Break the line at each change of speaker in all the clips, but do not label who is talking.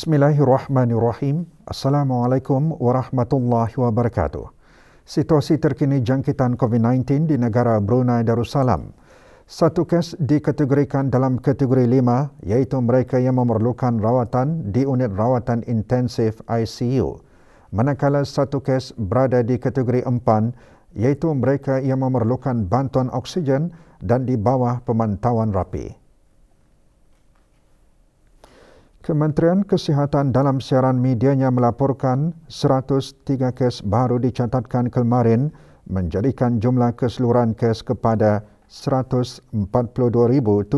Bismillahirrahmanirrahim. Assalamualaikum warahmatullahi wabarakatuh. Situasi terkini jangkitan COVID-19 di negara Brunei Darussalam. Satu kes dikategorikan dalam kategori 5 iaitu mereka yang memerlukan rawatan di unit rawatan intensif ICU. Manakala satu kes berada di kategori 4 iaitu mereka yang memerlukan bantuan oksigen dan di bawah pemantauan rapi. Kementerian Kesihatan dalam siaran medianya melaporkan 103 kes baru dicatatkan kemarin menjadikan jumlah keseluruhan kes kepada 142,079.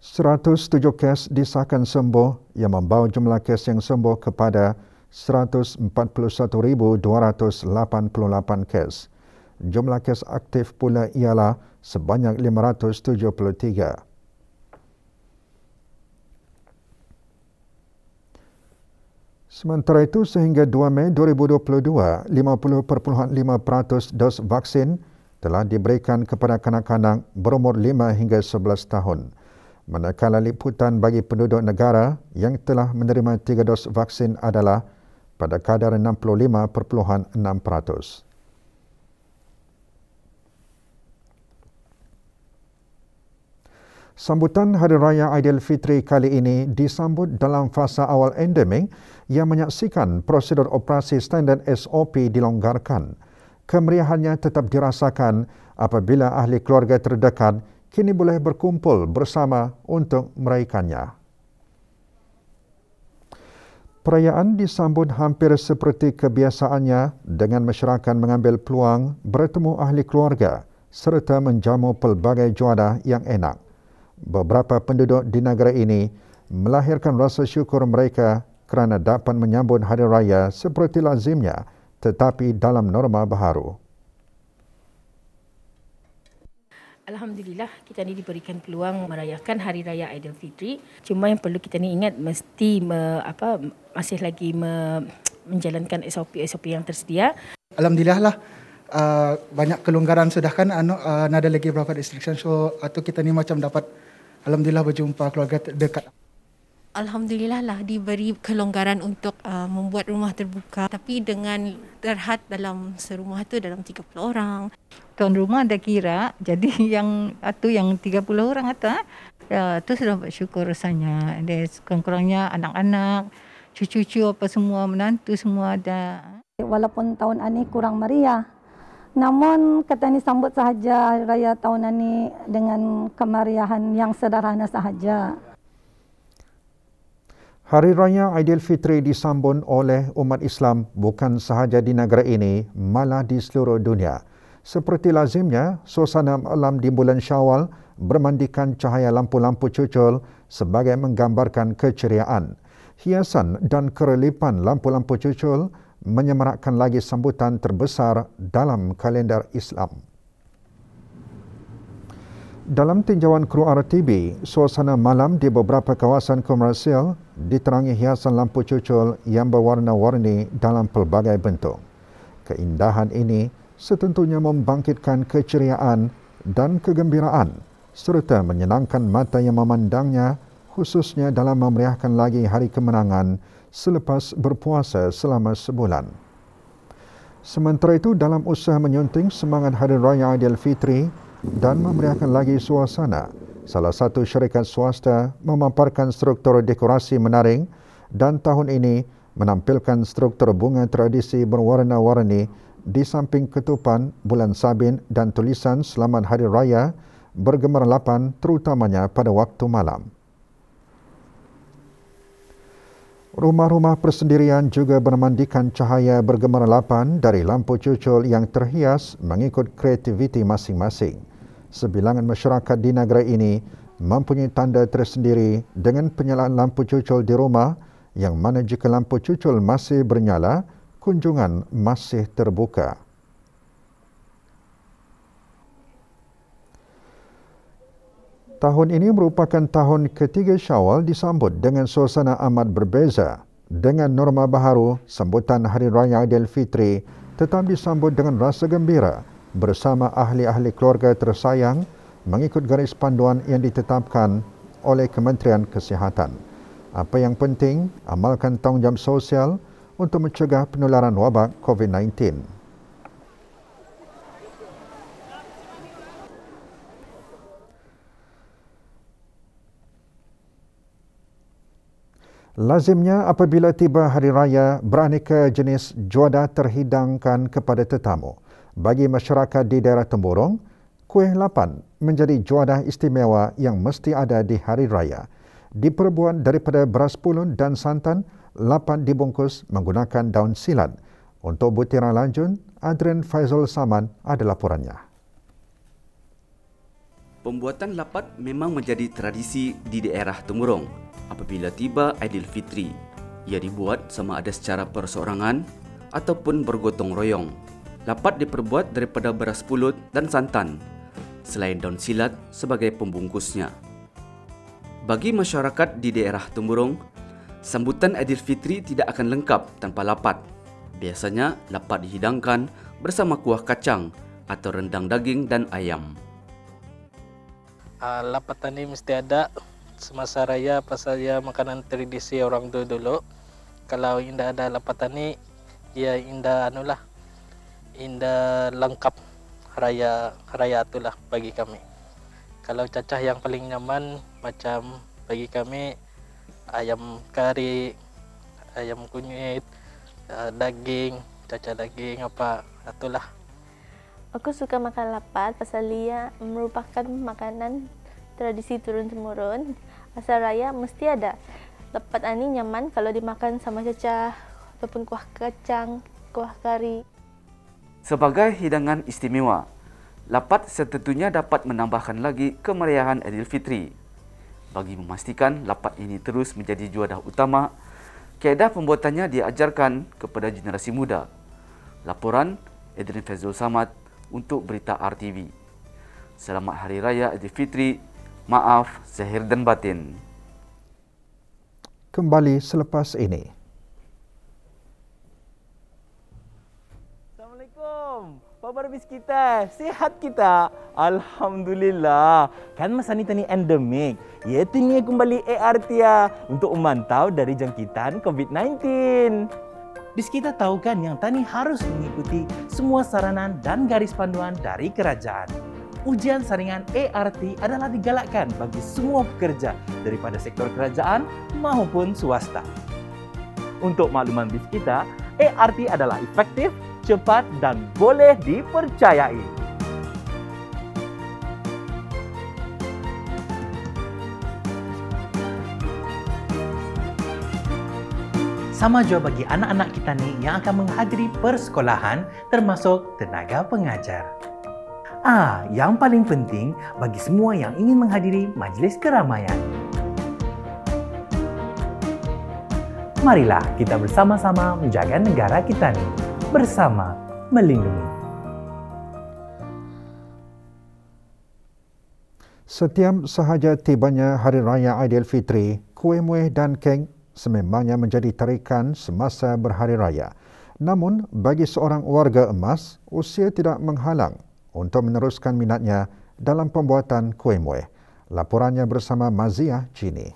107 kes disahkan sembuh yang membawa jumlah kes yang sembuh kepada 141,288 kes. Jumlah kes aktif pula ialah sebanyak 573. Sementara itu, sehingga 2 Mei 2022, 50.5% dos vaksin telah diberikan kepada kanak-kanak berumur 5 hingga 11 tahun. Manakala liputan bagi penduduk negara yang telah menerima 3 dos vaksin adalah pada kadar 65.6%. Sambutan Hari Raya Aidilfitri kali ini disambut dalam fasa awal endemik yang menyaksikan prosedur operasi standard SOP dilonggarkan. Kemeriahannya tetap dirasakan apabila ahli keluarga terdekat kini boleh berkumpul bersama untuk meraihkannya. Perayaan disambut hampir seperti kebiasaannya dengan masyarakat mengambil peluang bertemu ahli keluarga serta menjamu pelbagai juadah yang enak. Beberapa penduduk di negara ini melahirkan rasa syukur mereka kerana dapat menyambut hari raya seperti lazimnya tetapi dalam norma baharu.
Alhamdulillah, kita ni diberikan peluang merayakan Hari Raya Aidilfitri. Cuma yang perlu kita ni ingat mesti masih lagi menjalankan SOP yang tersedia.
Alhamdulillah lah. Banyak kelonggaran sudah kan, ada lagi beberapa restriction, so atau kita ni macam dapat alhamdulillah berjumpa keluarga dekat.
Alhamdulillah lah diberi kelonggaran untuk membuat rumah terbuka, tapi dengan terhad dalam serumah tu dalam 30 orang.
Tuan rumah dah kira, jadi yang 30 orang atas, tu sudah bersyukur rasanya. Ada kurang-kurangnya anak-anak, cucu-cucu apa semua, menantu semua ada.
Walaupun tahun ini kurang meriah, namun kita ni sambut sahaja raya tahun ini dengan kemeriahan yang sederhana sahaja.
Hari Raya Aidilfitri disambut oleh umat Islam bukan sahaja di negara ini, malah di seluruh dunia. Seperti lazimnya, suasana malam di bulan Syawal bermandikan cahaya lampu-lampu cucul sebagai menggambarkan keceriaan. Hiasan dan kerelipan lampu-lampu cucul menyemarakkan lagi sambutan terbesar dalam kalender Islam. Dalam tinjauan kru RTB, suasana malam di beberapa kawasan komersial diterangi hiasan lampu cucul yang berwarna-warni dalam pelbagai bentuk. Keindahan ini setentunya membangkitkan keceriaan dan kegembiraan serta menyenangkan mata yang memandangnya, khususnya dalam memeriahkan lagi hari kemenangan selepas berpuasa selama sebulan. Sementara itu, dalam usaha menyunting semangat Hari Raya Aidilfitri dan memeriahkan lagi suasana, salah satu syarikat swasta memaparkan struktur dekorasi menarik dan tahun ini menampilkan struktur bunga tradisi berwarna-warni di samping ketupan, bulan sabit dan tulisan Selamat Hari Raya bergemerlapan terutamanya pada waktu malam. Rumah-rumah persendirian juga bermandikan cahaya bergemerlapan dari lampu cucul yang terhias mengikut kreativiti masing-masing. Sebilangan masyarakat di negara ini mempunyai tanda tersendiri dengan penyalaan lampu cucul di rumah yang mana jika lampu cucul masih bernyala, kunjungan masih terbuka. Tahun ini merupakan tahun ketiga Syawal disambut dengan suasana amat berbeza. Dengan norma baharu, sambutan Hari Raya Aidilfitri tetap disambut dengan rasa gembira bersama ahli-ahli keluarga tersayang mengikut garis panduan yang ditetapkan oleh Kementerian Kesihatan. Apa yang penting, amalkan tanggungjawab sosial untuk mencegah penularan wabak COVID-19. Lazimnya apabila tiba hari raya, beraneka jenis juadah terhidangkan kepada tetamu. Bagi masyarakat di daerah Temburong, kuih lapan menjadi juadah istimewa yang mesti ada di hari raya. Diperbuat daripada beras pulut dan santan, lapan dibungkus menggunakan daun silat. Untuk butiran lanjut, Adrian Faizul Saman ada laporannya.
Pembuatan lapat memang menjadi tradisi di daerah Temburong. Apabila tiba Aidilfitri, ia dibuat sama ada secara perseorangan ataupun bergotong royong. Lapat diperbuat daripada beras pulut dan santan, selain daun silat sebagai pembungkusnya. Bagi masyarakat di daerah Temburong, sambutan Aidilfitri tidak akan lengkap tanpa lapat. Biasanya, lapat dihidangkan bersama kuah kacang atau rendang daging dan ayam.
Lapat ini mesti ada semasa raya, pasal ya makanan tradisi orang dulu. Kalau indah ada lapat ini, ya indah indah lengkap raya itulah bagi kami. Kalau cacah yang paling nyaman macam bagi kami ayam kari, ayam kunyit, daging, cacah daging apa itulah.
Aku suka makan lapat pasal ia merupakan makanan tradisi turun-temurun. Asal raya mesti ada. Lapat ini nyaman kalau dimakan sama cacah ataupun kuah kacang, kuah kari.
Sebagai hidangan istimewa, lapat setentunya dapat menambahkan lagi kemeriahan Aidilfitri. Bagi memastikan lapat ini terus menjadi juadah utama, kaedah pembuatannya diajarkan kepada generasi muda. Laporan Adrian Faizul Samad untuk Berita RTV. Selamat Hari Raya Aidilfitri. Maaf zahir dan batin.
Kembali selepas ini.
Assalamualaikum. Apa khabar bis kita? Sihat kita? Alhamdulillah. Kan masa ni tani endemik. Iaitu ni kembali ART ya untuk memantau dari jangkitan COVID-19. Bis kita tahu kan yang tani harus mengikuti semua saranan dan garis panduan dari kerajaan. Ujian saringan ART adalah digalakkan bagi semua pekerja daripada sektor kerajaan maupun swasta. Untuk makluman bis kita, ART adalah efektif, cepat dan boleh dipercayai. Sama juga bagi anak-anak kita ni yang akan menghadiri persekolahan termasuk tenaga pengajar. Yang paling penting bagi semua yang ingin menghadiri majlis keramaian. Marilah kita bersama-sama menjaga negara kita ni. Bersama melindungi.
Setiap sahaja tibanya Hari Raya Aidilfitri, kuih-muih dan kek sememangnya menjadi tarikan semasa berhari raya. Namun, bagi seorang warga emas, usia tidak menghalang untuk meneruskan minatnya dalam pembuatan kuih-muih. Laporannya bersama Maziah Cini.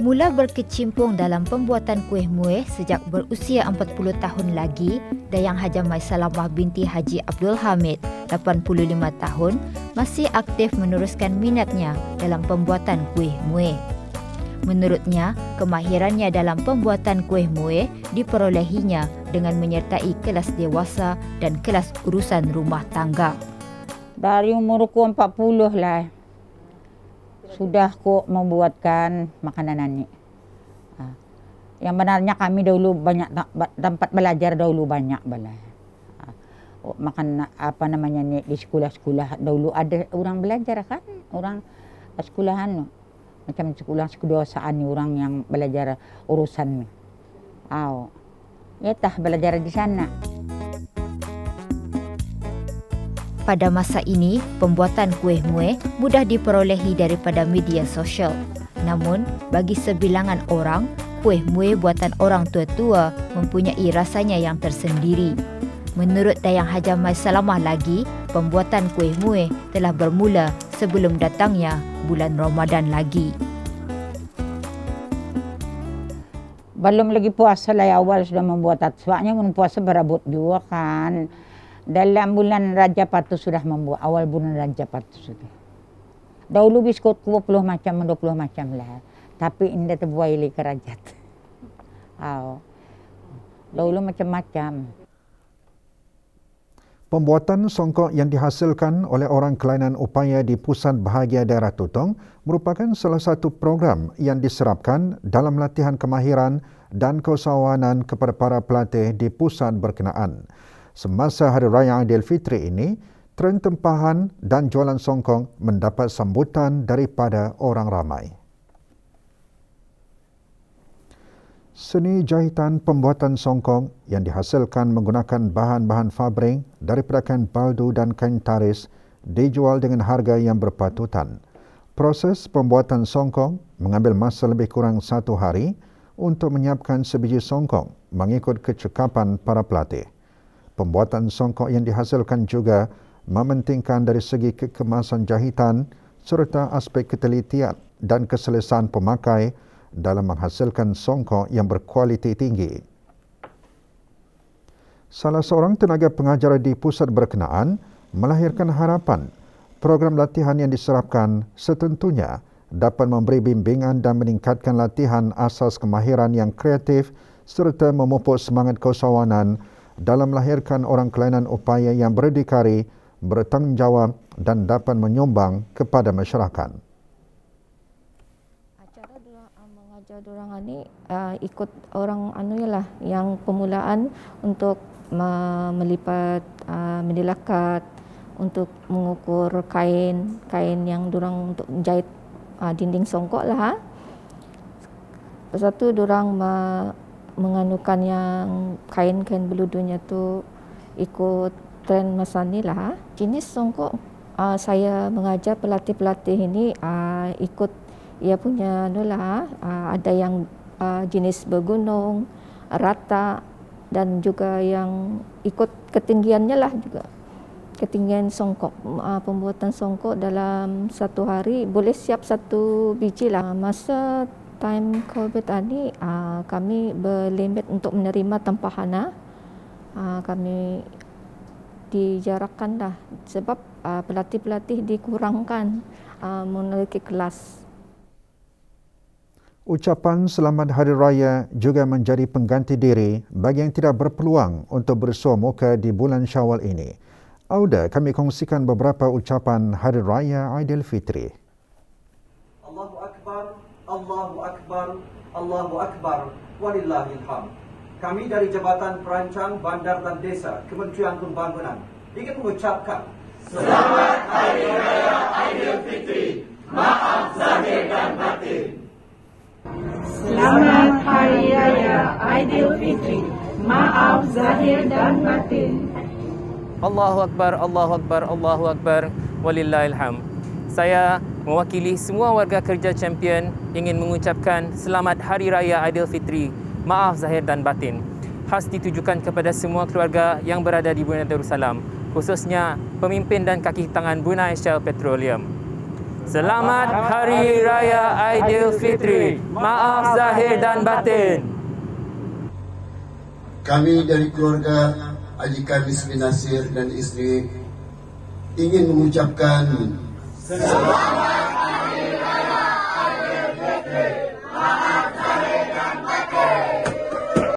Mula berkecimpung dalam pembuatan kuih-muih sejak berusia 40 tahun lagi, Dayang Hajamai Salamah binti Haji Abdul Hamid, 85 tahun, masih aktif meneruskan minatnya dalam pembuatan kuih-muih. Menurutnya, kemahirannya dalam pembuatan kuih-muih diperolehinya dengan menyertai kelas dewasa dan kelas urusan rumah tangga.
Dari umurku 40 lah, sudah kok membuatkan makanan ini. Yang benarnya kami dahulu banyak tempat belajar dahulu banyak balai. Makan apa namanya ni di sekolah-sekolah dahulu ada orang belajar kan, orang sekolahan macam sekolah kedewasaan ni orang yang belajar urusan ni. Ya tah belajar di sana.
Pada masa ini, pembuatan kuih-muih mudah diperolehi daripada media sosial. Namun, bagi sebilangan orang, kuih muih buatan orang tua-tua mempunyai rasanya yang tersendiri. Menurut Dayang Haja Mai Salamah lagi, pembuatan kuih muih telah bermula sebelum datangnya bulan Ramadan lagi.
Belum lagi puasa lah awal sudah membuat sebabnya puasa berabot juga kan. Dalam bulan Rajab Patu sudah membuat, awal bulan Rajab Patu sudah. Dahulu biskut 20 macam lah. Tapi indah terbuai li kerajat. Dahulu macam-macam.
Pembuatan songkok yang dihasilkan oleh orang kelainan upaya di Pusat Bahagia Daerah Tutong merupakan salah satu program yang diserapkan dalam latihan kemahiran dan keusahawanan kepada para pelatih di pusat berkenaan. Semasa Hari Raya Aidilfitri ini, tren tempahan dan jualan songkok mendapat sambutan daripada orang ramai. Seni jahitan pembuatan songkok yang dihasilkan menggunakan bahan-bahan fabrik daripada kain baldu dan kain taris dijual dengan harga yang berpatutan. Proses pembuatan songkok mengambil masa lebih kurang 1 hari untuk menyiapkan sebiji songkok mengikut kecekapan para pelatih. Pembuatan songkok yang dihasilkan juga mementingkan dari segi kekemasan jahitan serta aspek ketelitian dan keselesaan pemakai dalam menghasilkan songkok yang berkualiti tinggi. Salah seorang tenaga pengajar di pusat berkenaan melahirkan harapan program latihan yang diserapkan setentunya dapat memberi bimbingan dan meningkatkan latihan asas kemahiran yang kreatif serta memupuk semangat keusahawanan dalam melahirkan orang kelainan upaya yang berdikari, bertanggungjawab dan dapat menyumbang kepada masyarakat.
Dorang ni ikut orang lah yang permulaan untuk melipat mendilakat, untuk mengukur kain yang dorang untuk jahit dinding songkok lah. Lepas tu dorang menganukan yang kain-kain beludunya tu ikut tren masa ni lah. Jenis songkok saya mengajar pelatih-pelatih ini ikut ia punya ada yang jenis bergunung, rata dan juga yang ikut ketinggiannya lah juga. Ketinggian songkok. Pembuatan songkok dalam 1 hari boleh siap 1 biji lah. Masa time COVID ini kami berlimit untuk menerima tempahan. Kami dijarakkan lah sebab pelatih-pelatih dikurangkan memiliki kelas.
Ucapan selamat Hari Raya juga menjadi pengganti diri bagi yang tidak berpeluang untuk bersua muka di bulan Syawal ini. Auda, kami kongsikan beberapa ucapan Hari Raya Aidilfitri.
Allahu Akbar, Allahu Akbar, Allahu Akbar, walillahil hamd. Kami dari Jabatan Perancang Bandar dan Desa, Kementerian Pembangunan, ingin mengucapkan Selamat Hari Raya Aidilfitri. Maaf zahir dan batin.
Selamat Hari Raya Aidilfitri. Maaf zahir dan batin.
Allahu Akbar, Allahu Akbar, Allahu Akbar, walillahil hamd. Saya mewakili semua warga kerja Champion ingin mengucapkan Selamat Hari Raya Aidilfitri. Maaf zahir dan batin. Khas ditujukan kepada semua keluarga yang berada di Brunei Darussalam, khususnya pemimpin dan kaki tangan Brunei Shell Petroleum. Selamat Hari Raya Aidilfitri. Maaf zahir dan batin.
Kami dari keluarga Haji Kamis bin Nasir dan isteri ingin mengucapkan Selamat